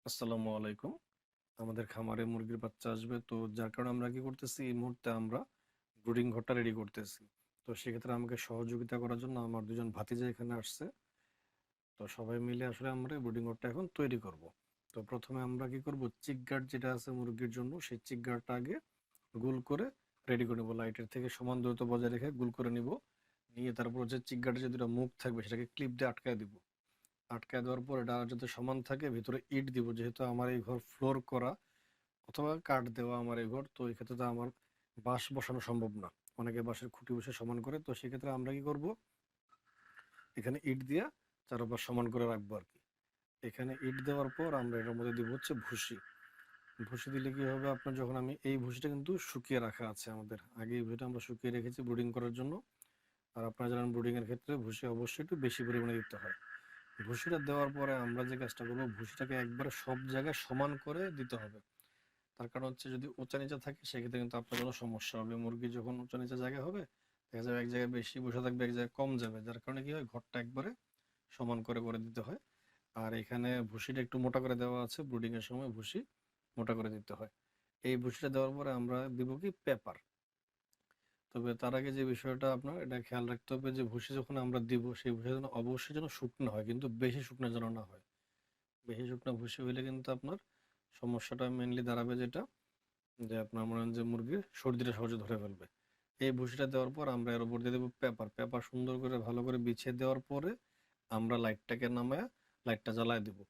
আসসালামু আলাইকুম। আমাদের খামারে মুরগির বাচ্চা আসবে। তো যার কারণে আমরা কি করতেছি, এই মুহূর্তে আমরা ব্রুডিং ঘরটা রেডি করতেছি। তো সেক্ষেত্রে আমাকে সহযোগিতা করার জন্য আমার ২ জন ভাতিজা এখানে আসছে। তো সবাই মিলে আসলে আমরা ব্রুডিং ঘরটা এখন তৈরি করব। তো ১ম এ আমরা কি করব, চিক গার্ড যেটা আছে মুরগির জন্য, সেই চিক গার্ডটা আগে গোল করে রেডি করে নেব। লাইটের থেকে সমান দূরত্ব বজায় রেখে গোল করে নিব। নিয়ে তারপর যে চিক গার্ডের যে ২ টা মুখ থাকবে সেটাকে ক্লিপ দিয়ে আটকায় দিব। আটকায় দেওয়ার পর এটা যাতে সমান থাকে, ভিতরে ইট দিব। যেহেতু আমার এই ঘর ফ্লোর করা অথবা কাঠ দেওয়া আমার এই ঘর, তো এই ক্ষেত্রে তো আমার বাঁশ বসানো সম্ভব না। অনেকে বাঁশের খুঁটি বসে সমান করে, তো সেক্ষেত্রে আমরা কি করব, এখানে ইট দিয়া চারপাশ সমান করে রাখবো আর কি। এখানে ইট দেওয়ার পর আমরা এটার মধ্যে দিব হচ্ছে ভুসি। ভুসি দিলে কি হবে আপনার, যখন আমি এই ভুসিটা কিন্তু শুকিয়ে রাখা আছে আমাদের আগে, এই ভুসিটা আমরা শুকিয়ে রেখেছি ব্রুডিং করার জন্য। আর আপনারা জানেন ব্রুডিং এর ক্ষেত্রে ভুসি অবশ্যই একটু বেশি পরিমাণে দিতে হয়। ভুসিটা দেওয়ার পরে আমরা যে কাজটা করবো, ভুসিটাকে একবারে সব জায়গায় সমান করে দিতে হবে। তার কারণ হচ্ছে, যদি উঁচা নিচা থাকে সেক্ষেত্রে কিন্তু আপনার জন্য সমস্যা হবে। মুরগি যখন উঁচা নিচা জায়গা হবে, দেখা যাবে এক জায়গায় বেশি বসে থাকবে, এক জায়গায় কম যাবে। যার কারণে কি হয়, ঘরটা একবারে সমান করে করে দিতে হয়। আর এখানে ভুসিটা একটু মোটা করে দেওয়া আছে, ব্রুডিং এর সময় ভুসি মোটা করে দিতে হয়। এই ভুসিটা দেওয়ার পরে আমরা দিব কি, পেপার। তবে তার আগে যে বিষয়টা আপনার এটা খেয়াল রাখতে হবে, যে ভুসি যখন আমরা দিব, সেই ভুসি যেন অবশ্যই যেন শুকনো হয়, কিন্তু বেশি শুকনো যেন না হয়। বেশি শুকনো ভুসি হইলে কিন্তু আপনার সমস্যাটা মেনলি দাঁড়াবে যেটা, যে আপনার মনে হয় যে মুরগির সর্দিটা সহজে ধরে ফেলবে। এই ভুসিটা দেওয়ার পর আমরা এর উপর দিয়ে দেবো পেপার। পেপার সুন্দর করে ভালো করে বিছিয়ে দেওয়ার পরে আমরা লাইটটাকে নামায়া লাইটটা জ্বালায় দেবো।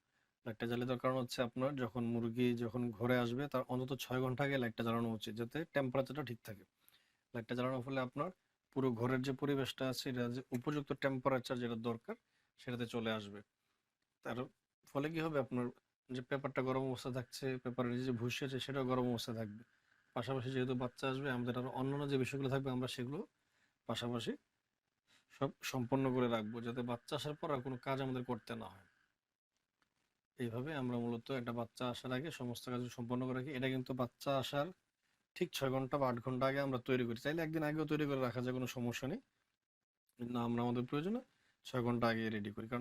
লাইটটা জ্বালিয়ে দেওয়ার কারণ হচ্ছে, আপনার যখন মুরগি যখন ঘরে আসবে তার অন্তত ৬ ঘন্টা আগে লাইটটা জ্বালানো উচিত, যাতে টেম্পারেচারটা ঠিক থাকে। লাইটটা জ্বালানোর ফলে আপনার পুরো ঘরের যে পরিবেশটা আছে, এটা যে উপযুক্ত টেম্পারেচার যেটা দরকার সেটাতে চলে আসবে। তার ফলে কি হবে, আপনার যে পেপারটা গরম অবস্থা থাকছে, পেপারের যে ভুসি আছে সেটাও গরম অবস্থা থাকবে। পাশাপাশি যেহেতু বাচ্চা আসবে, আমাদের আরো অন্যান্য যে বিষয়গুলো থাকবে আমরা সেগুলো পাশাপাশি সব সম্পন্ন করে রাখবো, যাতে বাচ্চা আসার পর আর কোনো কাজ আমাদের করতে না হয়। এইভাবে আমরা মূলত একটা বাচ্চা আসার আগে সমস্ত কাজ সম্পন্ন করে রাখি। এটা কিন্তু বাচ্চা আসার ঠিক ৬ ঘন্টা বা ৮ ঘন্টা আগে আমরা তৈরি করি। চাইলে একদিন আগেও তৈরি করে রাখা যায়, কোনো সমস্যা নেই। কিন্তু আমরা আমাদের প্রয়োজনে ৬ ঘন্টা আগে রেডি করি, কারণ